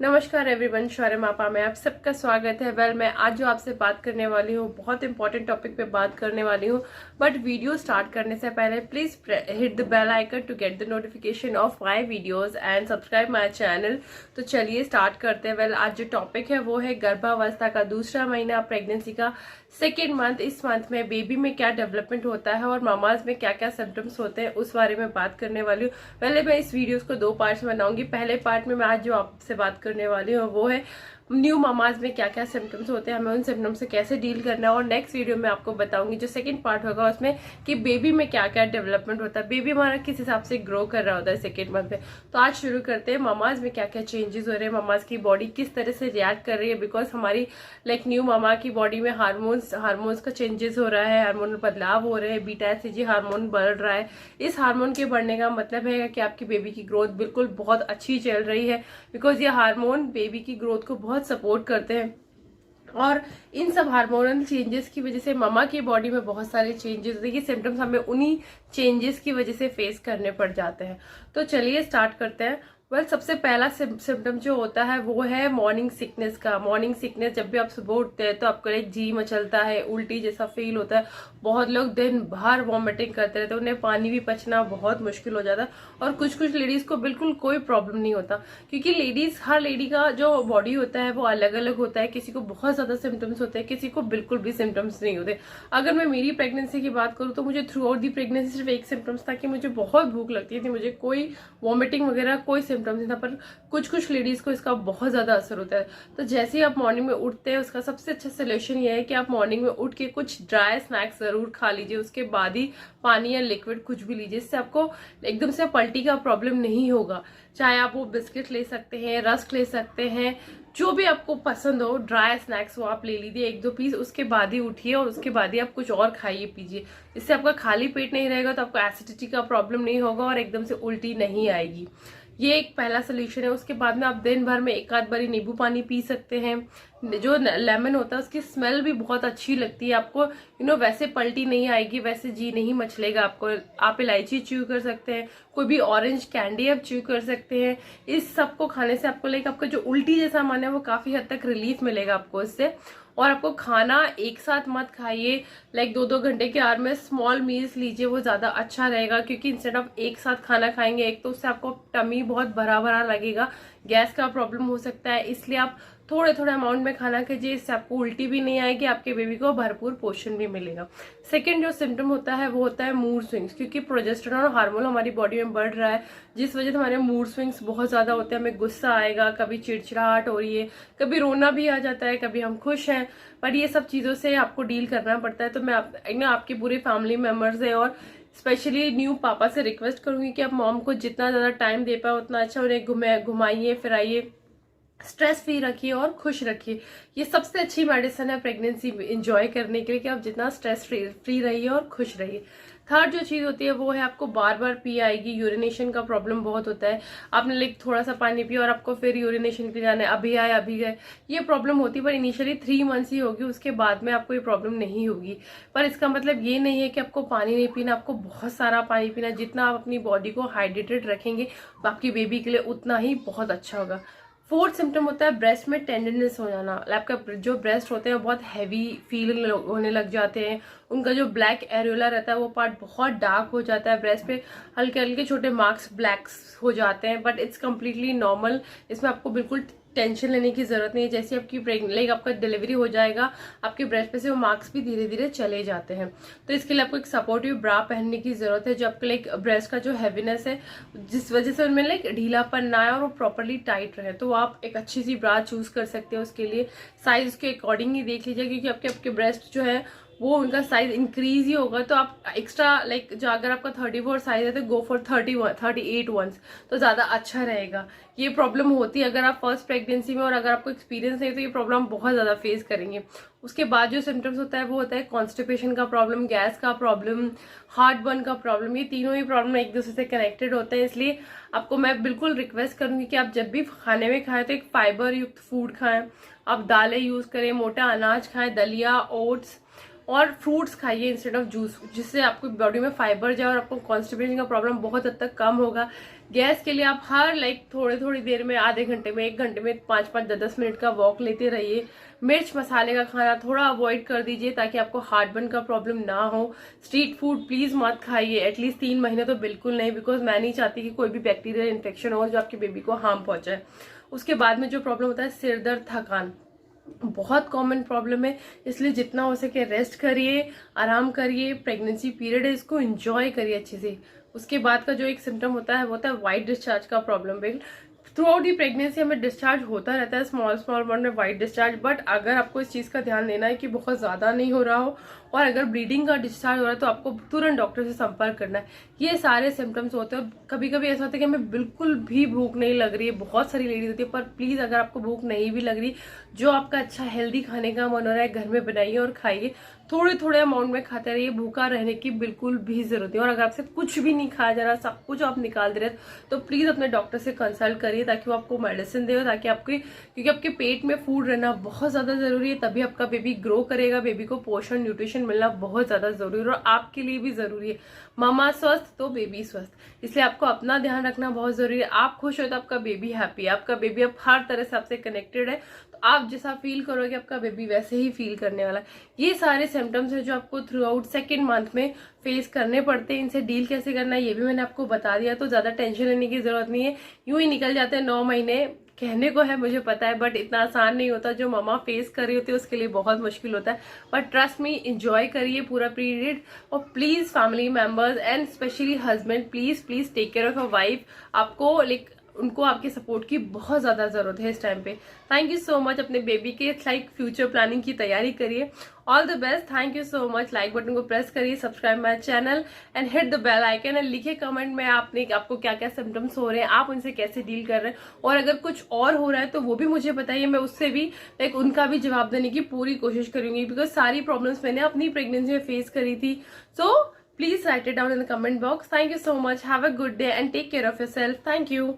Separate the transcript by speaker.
Speaker 1: नमस्कार एवरीवन, शौर्य मापा में आप सबका स्वागत है। मैं आज जो आपसे बात करने वाली हूँ बहुत इंपॉर्टेंट टॉपिक पे बात करने वाली हूँ। बट वीडियो स्टार्ट करने से पहले please hit the bell icon to get the notification of my videos and subscribe my channel. तो चलिए स्टार्ट करते हैं। आज जो टॉपिक है वो है गर्भावस्था का दूसरा महीना, प्रेगनेंसी का सेकेंड मंथ। इस मंथ में बेबी में क्या डेवलपमेंट होता है और मामाज में क्या क्या सिम्टम्स होते हैं उस बारे में बात करने वाली हूँ। पहले मैं इस वीडियोस को 2 पार्ट्स में बनाऊंगी। पहले पार्ट में मैं आज जो आपसे बात करने वाली हूँ वो है न्यू मामाज में क्या क्या सिम्टम्स होते हैं, हमें उन सिम्टम्स से कैसे डील करना है। और नेक्स्ट वीडियो में आपको बताऊंगी जो सेकंड पार्ट होगा उसमें कि बेबी में क्या क्या डेवलपमेंट होता है, बेबी हमारा किस हिसाब से ग्रो कर रहा होता है सेकंड मंथ में। तो आज शुरू करते हैं मामाज में क्या क्या चेंजेस हो रहे हैं, मामाज की बॉडी किस तरह से रिएक्ट कर रही है। बिकॉज हमारी न्यू मामा की बॉडी में हार्मोन्स का चेंजेस हो रहा है, हार्मोनल बदलाव हो रहे हैं, बीटा एससीजी हार्मोन बढ़ रहा है। इस हार्मोन के बढ़ने का मतलब है कि आपकी बेबी की ग्रोथ बिल्कुल बहुत अच्छी चल रही है। बिकॉज ये हार्मोन बेबी की ग्रोथ को बहुत सपोर्ट करते हैं और इन सब हार्मोनल चेंजेस की वजह से ममा की बॉडी में बहुत सारे चेंजेस होते हैं। ये सिम्टम्स हमें उन्हीं चेंजेस की वजह से फेस करने पड़ जाते हैं। तो चलिए स्टार्ट करते हैं। सबसे पहला सिम्टम जो होता है वो है मॉर्निंग सिकनेस का। मॉर्निंग सिकनेस, जब भी आप सुबह उठते हैं तो आपको एक जी मचलता है, उल्टी जैसा फील होता है। बहुत लोग दिन भर वॉमिटिंग करते रहते हैं, उन्हें पानी भी पचना बहुत मुश्किल हो जाता है। और कुछ लेडीज को बिल्कुल कोई प्रॉब्लम नहीं होता, क्योंकि हर लेडी का जो बॉडी होता है वो अलग अलग होता है। किसी को बहुत ज्यादा सिम्टम्स होते हैं, किसी को बिल्कुल भी सिम्टम्स नहीं होते। अगर मैं मेरी प्रेगनेंसी की बात करूँ तो मुझे थ्रू आउट दी प्रेगनेंसी सिर्फ एक सिम्टम्स था कि मुझे बहुत भूख लगती थी, मुझे कोई वॉमिटिंग वगैरह कोई सिम्टम्स नहीं था। पर कुछ लेडीज को इसका बहुत ज्यादा असर होता है। तो जैसे ही आप मॉर्निंग में उठते हैं उसका सबसे अच्छा सोल्यूशन ये है कि आप मॉर्निंग में उठ के कुछ ड्राई स्नैक्स जरूर खा लीजिए, उसके बाद ही पानी या लिक्विड कुछ भी लीजिए। इससे आपको एकदम से पल्टी का प्रॉब्लम नहीं होगा। चाहे आप वो बिस्किट ले सकते हैं, रस्क ले सकते हैं, जो भी आपको पसंद हो ड्राई स्नैक्स वो आप ले लीजिए 1-2 पीस। उसके बाद ही उठिए और उसके बाद ही आप कुछ और खाइए पीजिए। इससे आपका खाली पेट नहीं रहेगा तो आपको एसिडिटी का प्रॉब्लम नहीं होगा और एकदम से उल्टी नहीं आएगी। ये एक पहला सोल्यूशन है। उसके बाद में आप दिन भर में एक आध बारी नींबू पानी पी सकते हैं। जो लेमन होता है उसकी स्मेल भी बहुत अच्छी लगती है आपको। वैसे पलटी नहीं आएगी, वैसे जी नहीं मचलेगा आपको। आप इलायची च्यू कर सकते हैं, कोई भी ऑरेंज कैंडी आप च्यू कर सकते हैं। इस सब को खाने से आपको आपका जो उल्टी जैसा मन है वो काफी हद तक रिलीफ मिलेगा आपको इससे। और आपको खाना एक साथ मत खाइए, 2-2 घंटे के आर में स्मॉल मील्स लीजिए, वो ज्यादा अच्छा रहेगा। क्योंकि इंस्टेड ऑफ एक साथ खाना खाएंगे एक तो उससे आपको टमी बहुत भरा भरा लगेगा, गैस का प्रॉब्लम हो सकता है। इसलिए आप थोड़े अमाउंट में खाना कीजिए, इससे आपको उल्टी भी नहीं आएगी, आपके बेबी को भरपूर पोषण भी मिलेगा। सेकंड जो सिम्टम होता है वो होता है मूड स्विंग्स। क्योंकि प्रोजेस्टेरॉन हार्मोन हमारी बॉडी में बढ़ रहा है, जिस वजह से हमारे मूड स्विंग्स बहुत ज्यादा होते हैं। हमें गुस्सा आएगा, कभी चिड़चिड़ाहट हो रही है, कभी रोना भी आ जाता है, कभी हम खुश हैं। पर ये सब चीजों से आपको डील करना पड़ता है। तो मैं आपके पूरे फैमिली मेंबर्स है और स्पेशली न्यू पापा से रिक्वेस्ट करूंगी कि आप मॉम को जितना ज्यादा टाइम दे पाए उतना अच्छा उन्हें घुमाइए फिराइए, स्ट्रेस फ्री रखिए और खुश रखिए। ये सबसे अच्छी मेडिसिन है प्रेगनेंसी एंजॉय करने के लिए कि आप जितना स्ट्रेस फ्री रहिए और खुश रहिए। थर्ड जो चीज होती है वो है आपको बार बार पी आएगी, यूरिनेशन का प्रॉब्लम बहुत होता है। आपने थोड़ा सा पानी पिया और आपको फिर यूरिनेशन के लिए जाना है, अभी आए अभी गए, ये प्रॉब्लम होती है। पर इनिशियली 3 मंथ्स ही होगी, उसके बाद में आपको ये प्रॉब्लम नहीं होगी। पर इसका मतलब ये नहीं है कि आपको पानी नहीं पीना, आपको बहुत सारा पानी पीना। जितना आप अपनी बॉडी को हाइड्रेटेड रखेंगे तो आपकी बेबी के लिए उतना ही बहुत अच्छा होगा। फोर्थ सिम्टम होता है ब्रेस्ट में टेंडरनेस हो जाना। आपका जो ब्रेस्ट होते हैं बहुत हैवी फील होने लग जाते हैं, उनका जो ब्लैक एरियोला रहता है वो पार्ट बहुत डार्क हो जाता है, ब्रेस्ट पे हल्के हल्के छोटे मार्क्स ब्लैक्स हो जाते हैं। बट इट्स कम्प्लीटली नॉर्मल, इसमें आपको बिल्कुल टेंशन लेने की जरूरत नहीं है। जैसे आपकी आपका डिलीवरी हो जाएगा आपके ब्रेस्ट पे से वो मार्क्स भी धीरे धीरे चले जाते हैं। तो इसके लिए आपको एक सपोर्टिव ब्रा पहनने की जरूरत है जो आपके ब्रेस्ट का जो हैवीनेस है जिस वजह से उनमें ढीलापन ना आए और वो प्रॉपरली टाइट रहे, तो आप एक अच्छी सी ब्रा चूज कर सकते हो। उसके लिए साइज के अकॉर्डिंग ही देख लीजिए, क्योंकि आपके ब्रेस्ट जो है वो उनका साइज इंक्रीज ही होगा। तो आप एक्स्ट्रा जो अगर आपका 34 साइज है तो गो फॉर 38 वंस, तो ज्यादा अच्छा रहेगा। ये प्रॉब्लम होती है अगर आप फर्स्ट प्रेगनेंसी में, और अगर आपको एक्सपीरियंस है तो ये प्रॉब्लम बहुत ज्यादा फेस करेंगे। उसके बाद जो सिम्टम्स होता है वो होता है कॉन्स्टिपेशन का प्रॉब्लम, गैस का प्रॉब्लम, हार्ट बर्न का प्रॉब्लम। ये तीनों ही प्रॉब्लम एक दूसरे से कनेक्टेड होते हैं। इसलिए आपको मैं बिल्कुल रिक्वेस्ट करूंगी कि आप जब भी खाने में खाएं तो एक फाइबर युक्त फूड खाएं। आप दालें यूज करें, मोटा अनाज खाएं, दलिया, ओट्स और फ्रूट्स खाइए इंस्टेड ऑफ जूस, जिससे आपको बॉडी में फाइबर जाए और आपको कॉन्स्टिपेशन का प्रॉब्लम बहुत हद तक कम होगा। गैस के लिए आप हर थोड़ी देर में, आधे घंटे में, 1 घंटे में 5-5, 10-10 मिनट का वॉक लेते रहिए। मिर्च मसाले का खाना थोड़ा अवॉइड कर दीजिए ताकि आपको हार्टबर्न का प्रॉब्लम ना हो। स्ट्रीट फूड प्लीज मत खाइए, एटलीस्ट 3 महीने तो बिल्कुल नहीं, बिकॉज मैं नहीं चाहती कि कोई भी बैक्टीरियल इन्फेक्शन हो जो आपके बेबी को हार्म पहुंचाए। उसके बाद में जो प्रॉब्लम होता है सिर दर्द, थकान, बहुत कॉमन प्रॉब्लम है, इसलिए जितना हो सके रेस्ट करिए, आराम करिए। प्रेगनेंसी पीरियड है, इसको एंजॉय करिए अच्छे से। उसके बाद का जो एक सिम्टम होता है वो होता है वाइट डिस्चार्ज का problem. Through out the pregnancy हमें डिस्चार्ज होता रहता है, स्मॉल अमाउंट में वाइट डिस्चार्ज, बट अगर आपको इस चीज का ध्यान देना है कि बहुत ज्यादा नहीं हो रहा हो और अगर ब्लीडिंग का डिस्चार्ज हो रहा है तो आपको तुरंत डॉक्टर से संपर्क करना है। ये सारे सिम्टम्स होते हैं। कभी कभी ऐसा होता है कि हमें बिल्कुल भी भूख नहीं लग रही है, बहुत सारी लेडीज होती है, पर प्लीज अगर आपको भूख नहीं भी लग रही, जो आपका अच्छा हेल्दी खाने का मन हो रहा है घर में बनाइए और खाइए। थोड़े अमाउंट में खाते रहिए, भूखा रहने की बिल्कुल भी जरूरत नहीं। और अगर आपसे कुछ भी नहीं खाया जा रहा, सब कुछ आप निकाल दे रहे तो प्लीज अपने डॉक्टर से कंसल्ट करिए ताकि वो आपको मेडिसिन दे, ताकि क्योंकि आपके पेट में फूड रहना बहुत ज्यादा जरूरी है, तभी आपका बेबी ग्रो करेगा। बेबी को पोषण, न्यूट्रिशन मिलना बहुत ज्यादा जरूरी है और आपके लिए भी जरूरी है। मामा स्वस्थ तो बेबी स्वस्थ, इसलिए आपको अपना ध्यान रखना बहुत जरूरी है। आप खुश हो तो आपका बेबी हैप्पी है, आपका बेबी अब हर तरह से आपसे कनेक्टेड है, तो आप जैसा फील करोगे आपका बेबी वैसे ही फील करने वाला है। ये सारे सिम्टम्स है जो आपको थ्रू आउट 2nd मंथ में फेस करने पड़ते हैं। इनसे डील कैसे करना है ये भी मैंने आपको बता दिया, तो ज्यादा टेंशन लेने की जरूरत नहीं है। यूं ही निकल जाते हैं 9 महीने, कहने को है मुझे पता है, बट इतना आसान नहीं होता। जो मामा फेस कर रही होती है उसके लिए बहुत मुश्किल होता है, बट ट्रस्ट मी, एंजॉय करिए पूरा पीरियड। और please family members and specially husband, please take care of a wife. आपको उनको आपके सपोर्ट की बहुत ज्यादा जरूरत है इस टाइम पे। Thank you so much. अपने बेबी के फ्यूचर प्लानिंग की तैयारी करिए। All the best, thank you so much. Like button को प्रेस करिए, subscribe my channel and hit the bell icon and लिखे कमेंट में आपको क्या क्या सिम्टम्स हो रहे हैं, आप उनसे कैसे डील कर रहे हैं, और अगर कुछ और हो रहा है तो वो भी मुझे बताइए। मैं उससे भी उनका भी जवाब देने की पूरी कोशिश करूंगी, बिकॉज सारी प्रॉब्लम्स मैंने अपनी प्रेगनेंसी में फेस करी थी। सो please write it down in the comment box. Thank you so much. Have a good day and take care of yourself. Thank you.